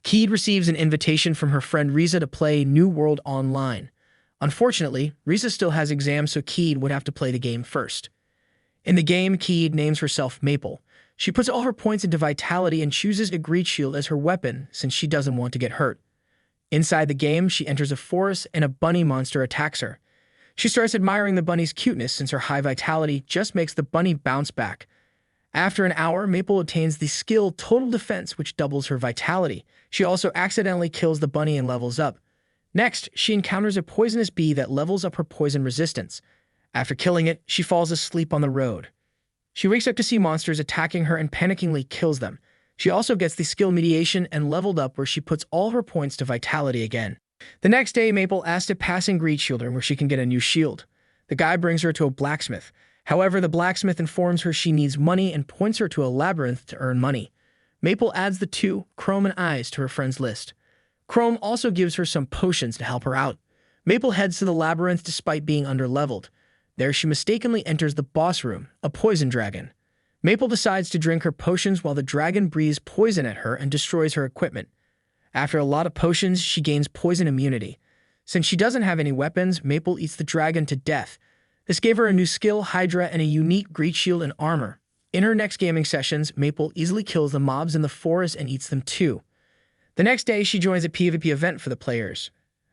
Keed receives an invitation from her friend Riza to play New World Online. Unfortunately, Riza still has exams, so Keed would have to play the game first. In the game, Keed names herself Maple. She puts all her points into Vitality and chooses a Greed Shield as her weapon since she doesn't want to get hurt. Inside the game, she enters a forest and a bunny monster attacks her. She starts admiring the bunny's cuteness since her high vitality just makes the bunny bounce back. After an hour, Maple obtains the skill Total Defense, which doubles her vitality. She also accidentally kills the bunny and levels up. Next, she encounters a poisonous bee that levels up her poison resistance. After killing it, she falls asleep on the road. She wakes up to see monsters attacking her and panickingly kills them. She also gets the skill Mediation and leveled up where she puts all her points to vitality again. The next day, Maple asks a passing greed shielder where she can get a new shield. The guy brings her to a blacksmith. However, the blacksmith informs her she needs money and points her to a labyrinth to earn money. Maple adds the two, Chrome and Eyes, to her friend's list. Chrome also gives her some potions to help her out. Maple heads to the labyrinth despite being underleveled. There she mistakenly enters the boss room, a poison dragon. Maple decides to drink her potions while the dragon breathes poison at her and destroys her equipment. After a lot of potions, she gains poison immunity. Since she doesn't have any weapons, Maple eats the dragon to death. This gave her a new skill, Hydra, and a unique greed shield and armor. In her next gaming sessions, Maple easily kills the mobs in the forest and eats them too. The next day, she joins a PvP event for the players.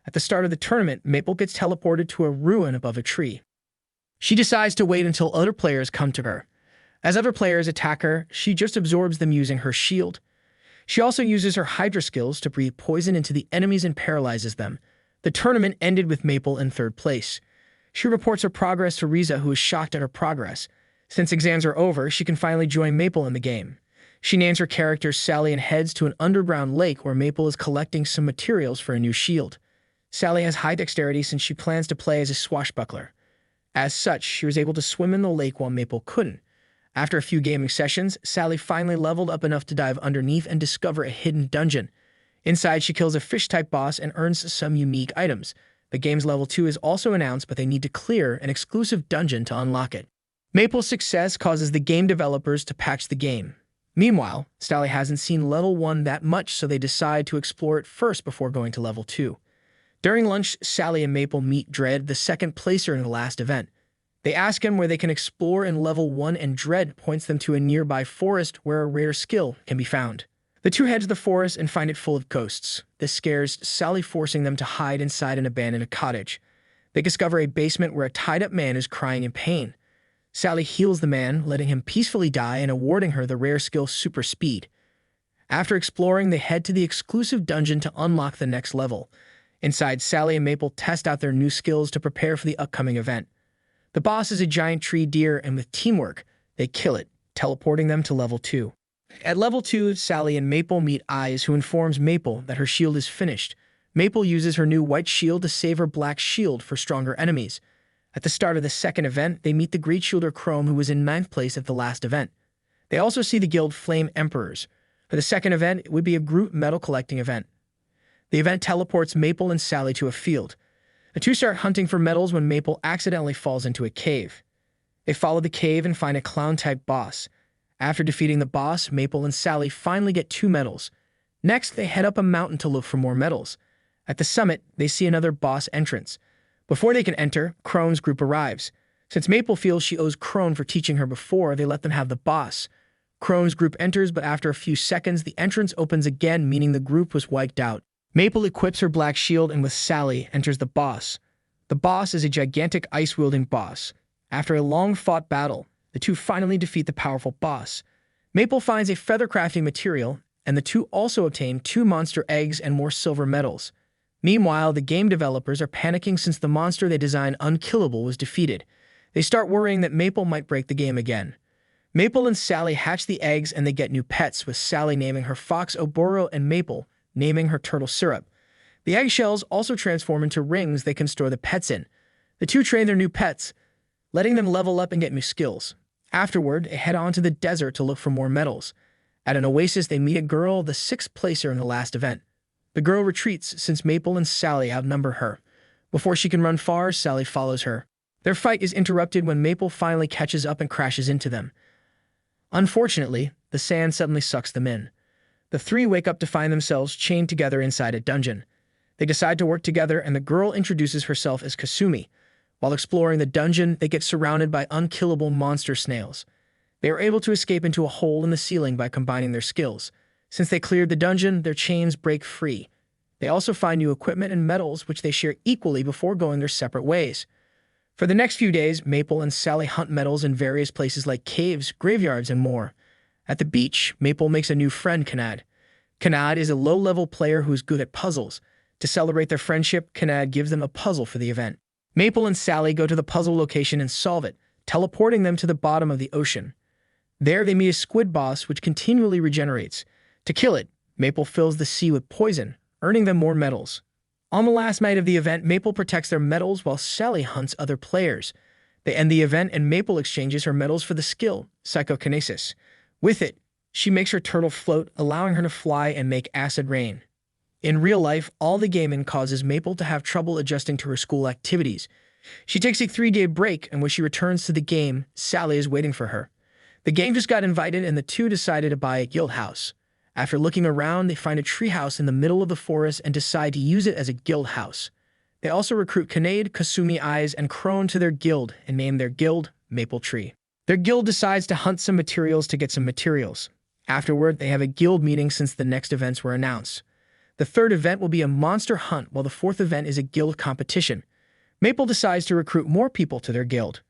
At the start of the tournament, Maple gets teleported to a ruin above a tree. She decides to wait until other players come to her. As other players attack her, she just absorbs them using her shield. She also uses her Hydra skills to breathe poison into the enemies and paralyzes them. The tournament ended with Maple in third place. She reports her progress to Riza, who is shocked at her progress. Since exams are over, she can finally join Maple in the game. She names her character Sally and heads to an underground lake where Maple is collecting some materials for a new shield. Sally has high dexterity since she plans to play as a swashbuckler. As such, she was able to swim in the lake while Maple couldn't. After a few gaming sessions, Sally finally leveled up enough to dive underneath and discover a hidden dungeon. Inside, she kills a fish-type boss and earns some unique items. The game's level 2 is also announced, but they need to clear an exclusive dungeon to unlock it. Maple's success causes the game developers to patch the game. Meanwhile, Sally hasn't seen level 1 that much, so they decide to explore it first before going to level 2. During lunch, Sally and Maple meet Dread, the second placer in the last event. They ask him where they can explore in level 1, and Dread points them to a nearby forest where a rare skill can be found. The two head to the forest and find it full of ghosts. This scares Sally, forcing them to hide inside an abandoned cottage. They discover a basement where a tied-up man is crying in pain. Sally heals the man, letting him peacefully die and awarding her the rare skill Super Speed. After exploring, they head to the exclusive dungeon to unlock the next level. Inside, Sally and Maple test out their new skills to prepare for the upcoming event. The boss is a giant tree deer, and with teamwork, they kill it, teleporting them to level 2. At level 2, Sally and Maple meet Eyes, who informs Maple that her shield is finished. Maple uses her new white shield to save her black shield for stronger enemies. At the start of the second event, they meet the Greed Shielder Chrome, who was in 9th place at the last event. They also see the guild Flame Emperors. For the second event, it would be a group medal collecting event. The event teleports Maple and Sally to a field. The two start hunting for medals when Maple accidentally falls into a cave. They follow the cave and find a clown-type boss. After defeating the boss, Maple and Sally finally get 2 medals. Next, they head up a mountain to look for more medals. At the summit, they see another boss entrance. Before they can enter, Crone's group arrives. Since Maple feels she owes Crone for teaching her before, they let them have the boss. Crone's group enters, but after a few seconds, the entrance opens again, meaning the group was wiped out. Maple equips her black shield and with Sally enters the boss. The boss is a gigantic ice-wielding boss. After a long-fought battle, the two finally defeat the powerful boss. Maple finds a feather crafting material, and the two also obtain 2 monster eggs and more silver medals. Meanwhile, the game developers are panicking since the monster they designed unkillable was defeated. They start worrying that Maple might break the game again. Maple and Sally hatch the eggs and they get new pets, with Sally naming her fox Oboro and Maple naming her turtle Syrup. The eggshells also transform into rings they can store the pets in. The two train their new pets, letting them level up and get new skills. Afterward, they head on to the desert to look for more medals. At an oasis, they meet a girl, the 6th placer in the last event. The girl retreats since Maple and Sally outnumber her. Before she can run far, Sally follows her. Their fight is interrupted when Maple finally catches up and crashes into them. Unfortunately, the sand suddenly sucks them in. The three wake up to find themselves chained together inside a dungeon. They decide to work together, and the girl introduces herself as Kasumi. While exploring the dungeon, they get surrounded by unkillable monster snails. They are able to escape into a hole in the ceiling by combining their skills. Since they cleared the dungeon, their chains break free. They also find new equipment and medals, which they share equally before going their separate ways. For the next few days, Maple and Sally hunt medals in various places like caves, graveyards, and more. At the beach, Maple makes a new friend, Kanad. Kanad is a low-level player who is good at puzzles. To celebrate their friendship, Kanad gives them a puzzle for the event. Maple and Sally go to the puzzle location and solve it, teleporting them to the bottom of the ocean. There, they meet a squid boss which continually regenerates. To kill it, Maple fills the sea with poison, earning them more medals. On the last night of the event, Maple protects their medals while Sally hunts other players. They end the event and Maple exchanges her medals for the skill, psychokinesis. With it, she makes her turtle float, allowing her to fly and make acid rain. In real life, all the gaming causes Maple to have trouble adjusting to her school activities. She takes a 3-day break, and when she returns to the game, Sally is waiting for her. The game just got invited, and the two decided to buy a guild house. After looking around, they find a treehouse in the middle of the forest and decide to use it as a guild house. They also recruit Kanade, Kasumi Eyes, and Crone to their guild and name their guild Maple Tree. Their guild decides to hunt some materials to get some materials. Afterward, they have a guild meeting since the next events were announced. The third event will be a monster hunt, while the fourth event is a guild competition. Maple decides to recruit more people to their guild.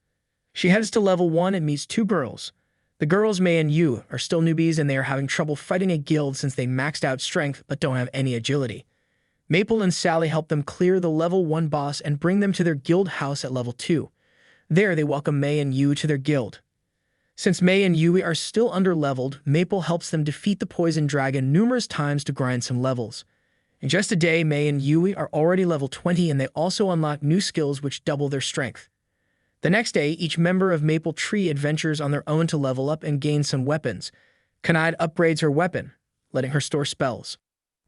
She heads to level 1 and meets 2 girls. The girls, Mei and Yu, are still newbies and they are having trouble fighting a guild since they maxed out strength but don't have any agility. Maple and Sally help them clear the level 1 boss and bring them to their guild house at level 2. There, they welcome Mei and Yu to their guild. Since Mei and Yui are still underleveled, Maple helps them defeat the poison dragon numerous times to grind some levels. In just a day, Mei and Yui are already level 20 and they also unlock new skills which double their strength. The next day, each member of Maple Tree adventures on their own to level up and gain some weapons. Kanade upgrades her weapon, letting her store spells.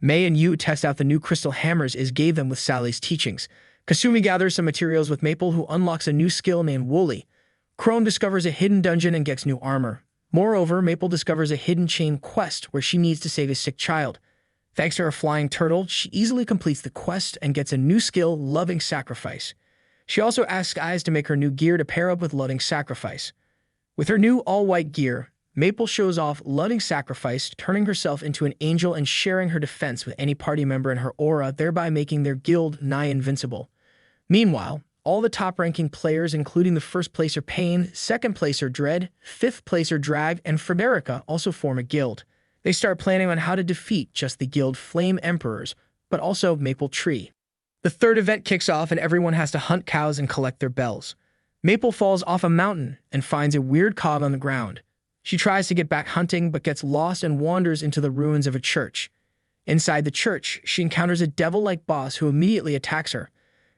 Mei and Yu test out the new crystal hammers Is gave them with Sally's teachings. Kasumi gathers some materials with Maple, who unlocks a new skill named Wooly. Crone discovers a hidden dungeon and gets new armor. Moreover, Maple discovers a hidden chain quest where she needs to save a sick child. Thanks to her flying turtle, she easily completes the quest and gets a new skill, Loving Sacrifice. She also asks Eyes to make her new gear to pair up with Loving Sacrifice. With her new all-white gear, Maple shows off Loving Sacrifice, turning herself into an angel and sharing her defense with any party member in her aura, thereby making their guild nigh invincible. Meanwhile, all the top-ranking players, including the first-placer Pain, second-placer Dread, fifth-placer Drag, and Frederica, also form a guild. They start planning on how to defeat just the guild Flame Emperors, but also Maple Tree. The third event kicks off and everyone has to hunt cows and collect their bells. Maple falls off a mountain and finds a weird cog on the ground. She tries to get back hunting but gets lost and wanders into the ruins of a church. Inside the church, she encounters a devil-like boss who immediately attacks her.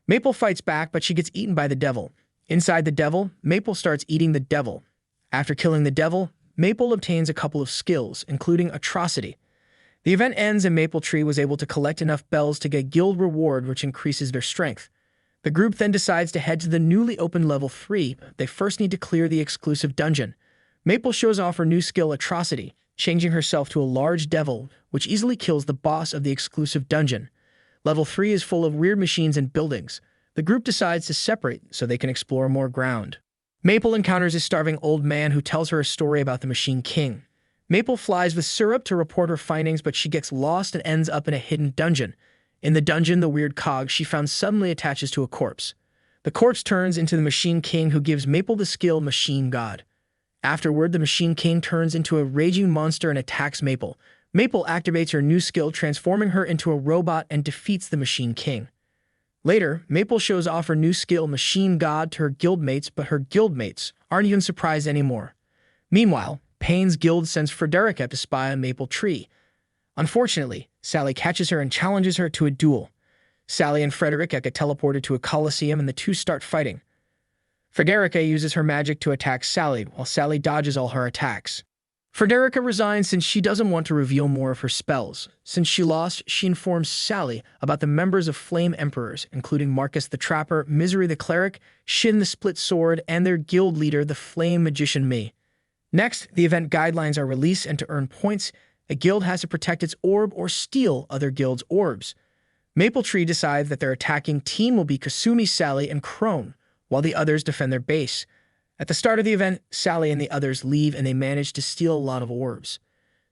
Maple fights back, but she gets eaten by the devil. Inside the devil, Maple starts eating the devil. After killing the devil, Maple obtains a couple of skills, including Atrocity. The event ends and Maple Tree was able to collect enough bells to get guild reward, which increases their strength. The group then decides to head to the newly opened level 3. They first need to clear the exclusive dungeon. Maple shows off her new skill, Atrocity, changing herself to a large devil, which easily kills the boss of the exclusive dungeon. Level 3 is full of weird machines and buildings. The group decides to separate so they can explore more ground. Maple encounters a starving old man who tells her a story about the Machine King. Maple flies with Syrup to report her findings, but she gets lost and ends up in a hidden dungeon. In the dungeon, the weird cog she found suddenly attaches to a corpse. The corpse turns into the Machine King, who gives Maple the skill Machine God. Afterward, the Machine King turns into a raging monster and attacks Maple. Maple activates her new skill, transforming her into a robot, and defeats the Machine King. Later, Maple shows off her new skill, Machine God, to her guildmates, but her guildmates aren't even surprised anymore. Meanwhile, Pain's guild sends Frederica to spy on Maple Tree. Unfortunately, Sally catches her and challenges her to a duel. Sally and Frederica get teleported to a coliseum and the two start fighting. Frederica uses her magic to attack Sally, while Sally dodges all her attacks. Frederica resigns since she doesn't want to reveal more of her spells. Since she lost, she informs Sally about the members of Flame Emperors, including Marcus the Trapper, Misery the Cleric, Shin the Split Sword, and their guild leader, the Flame Magician Mei. Next, the event guidelines are released, and to earn points, A guild has to protect its orb or steal other guilds' orbs. Maple Tree decides that their attacking team will be Kasumi, Sally, and Crone, while the others defend their base. At the start of the event, Sally and the others leave and they manage to steal a lot of orbs.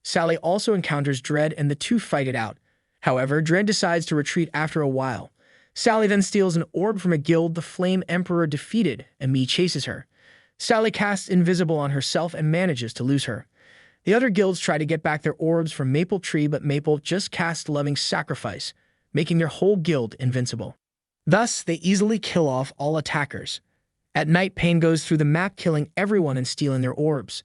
Sally also encounters Dread and the two fight it out. However, Dread decides to retreat after a while. Sally then steals an orb from a guild the Flame Emperor defeated, and Mii chases her. Sally casts Invisible on herself and manages to lose her. The other guilds try to get back their orbs from Maple Tree, but Maple just casts Loving Sacrifice, making their whole guild invincible. Thus, they easily kill off all attackers. At night, Pain goes through the map killing everyone and stealing their orbs.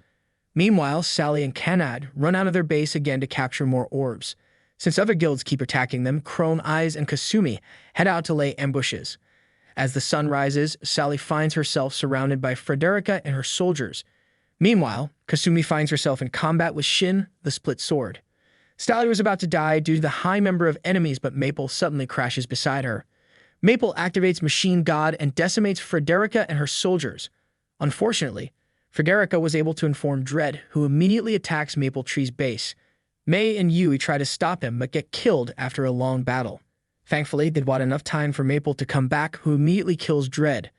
Meanwhile, Sally and Kanad run out of their base again to capture more orbs. Since other guilds keep attacking them, Crone, Eyes, and Kasumi head out to lay ambushes. As the sun rises, Sally finds herself surrounded by Frederica and her soldiers. Meanwhile, Kasumi finds herself in combat with Shin, the split sword. Sally was about to die due to the high number of enemies, but Maple suddenly crashes beside her. Maple activates Machine God and decimates Frederica and her soldiers. Unfortunately, Frederica was able to inform Dread, who immediately attacks Maple Tree's base. Mei and Yui try to stop him but get killed after a long battle. Thankfully, they bought enough time for Maple to come back, who immediately kills Dread.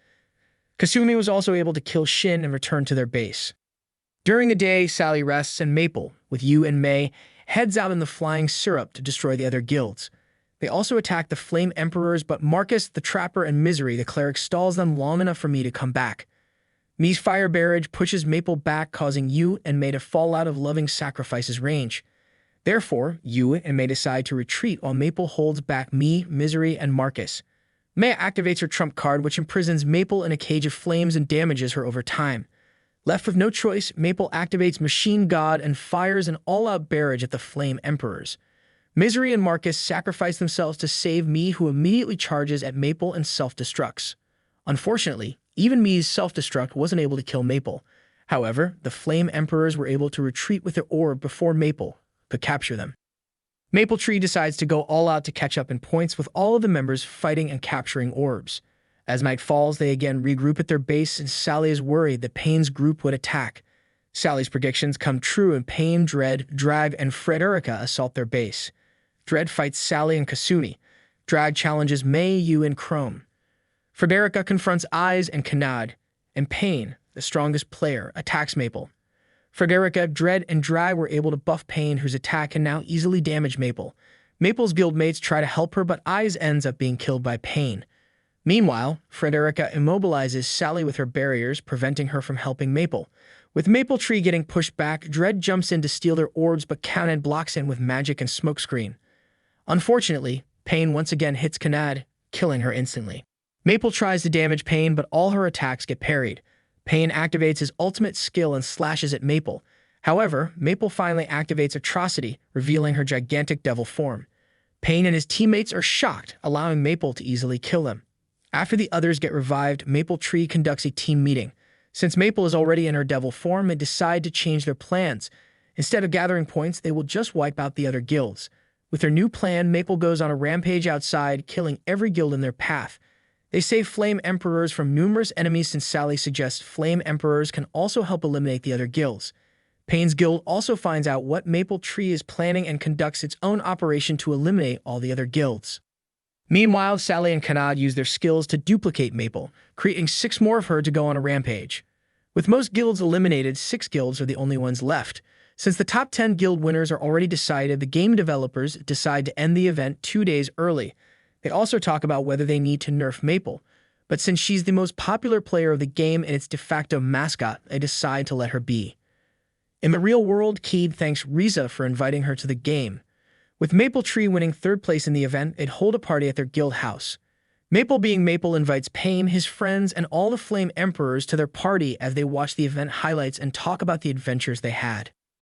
Kasumi was also able to kill Shin and return to their base. During the day, Sally rests and Maple, with Yu and Mei, heads out in the Flying Syrup to destroy the other guilds. They also attack the Flame Emperors, but Marcus, the Trapper, and Misery, the Cleric, stalls them long enough for Mei to come back. Mei's fire barrage pushes Maple back, causing Yu and Mei to fall out of Loving Sacrifice's range. Therefore, Yu and Mei decide to retreat while Maple holds back Mei, Misery, and Marcus. Mei activates her trump card, which imprisons Maple in a cage of flames and damages her over time. Left with no choice, Maple activates Machine God and fires an all-out barrage at the Flame Emperors. Misery and Marcus sacrifice themselves to save Mei, who immediately charges at Maple and self-destructs. Unfortunately, even Mei's self-destruct wasn't able to kill Maple. However, the Flame Emperors were able to retreat with their orb before Maple could capture them. Maple Tree decides to go all out to catch up in points, with all of the members fighting and capturing orbs. As night falls, they again regroup at their base, and Sally is worried that Pain's group would attack. Sally's predictions come true, and Pain, Dread, Drag, and Frederica assault their base. Dread fights Sally and Kasumi. Drag challenges Mei, Yu, and Crone. Frederica confronts Eyes and Kanad, and Pain, the strongest player, attacks Maple. Frederica, Dread, and Drag were able to buff Pain, whose attack can now easily damage Maple. Maple's guildmates try to help her, but Eyes ends up being killed by Pain. Meanwhile, Frederica immobilizes Sally with her barriers, preventing her from helping Maple. With Maple Tree getting pushed back, Dread jumps in to steal their orbs, but Kanad blocks in with magic and smokescreen. Unfortunately, Pain once again hits Kanad, killing her instantly. Maple tries to damage Pain, but all her attacks get parried. Pain activates his ultimate skill and slashes at Maple. However, Maple finally activates Atrocity, revealing her gigantic devil form. Pain and his teammates are shocked, allowing Maple to easily kill them. After the others get revived, Maple Tree conducts a team meeting. Since Maple is already in her devil form, they decide to change their plans. Instead of gathering points, they will just wipe out the other guilds. With their new plan, Maple goes on a rampage outside, killing every guild in their path. They save Flame Emperors from numerous enemies, since Sally suggests Flame Emperors can also help eliminate the other guilds. Pain's guild also finds out what Maple Tree is planning and conducts its own operation to eliminate all the other guilds. Meanwhile, Sally and Kanad use their skills to duplicate Maple, creating 6 more of her to go on a rampage. With most guilds eliminated, 6 guilds are the only ones left. Since the top 10 guild winners are already decided, the game developers decide to end the event 2 days early. They also talk about whether they need to nerf Maple, but since she's the most popular player of the game and its de facto mascot, they decide to let her be. In the real world, Keed thanks Riza for inviting her to the game. With Maple Tree winning 3rd place in the event, they'd hold a party at their guild house. Maple being Maple invites Pain, his friends, and all the Flame Emperors to their party as they watch the event highlights and talk about the adventures they had.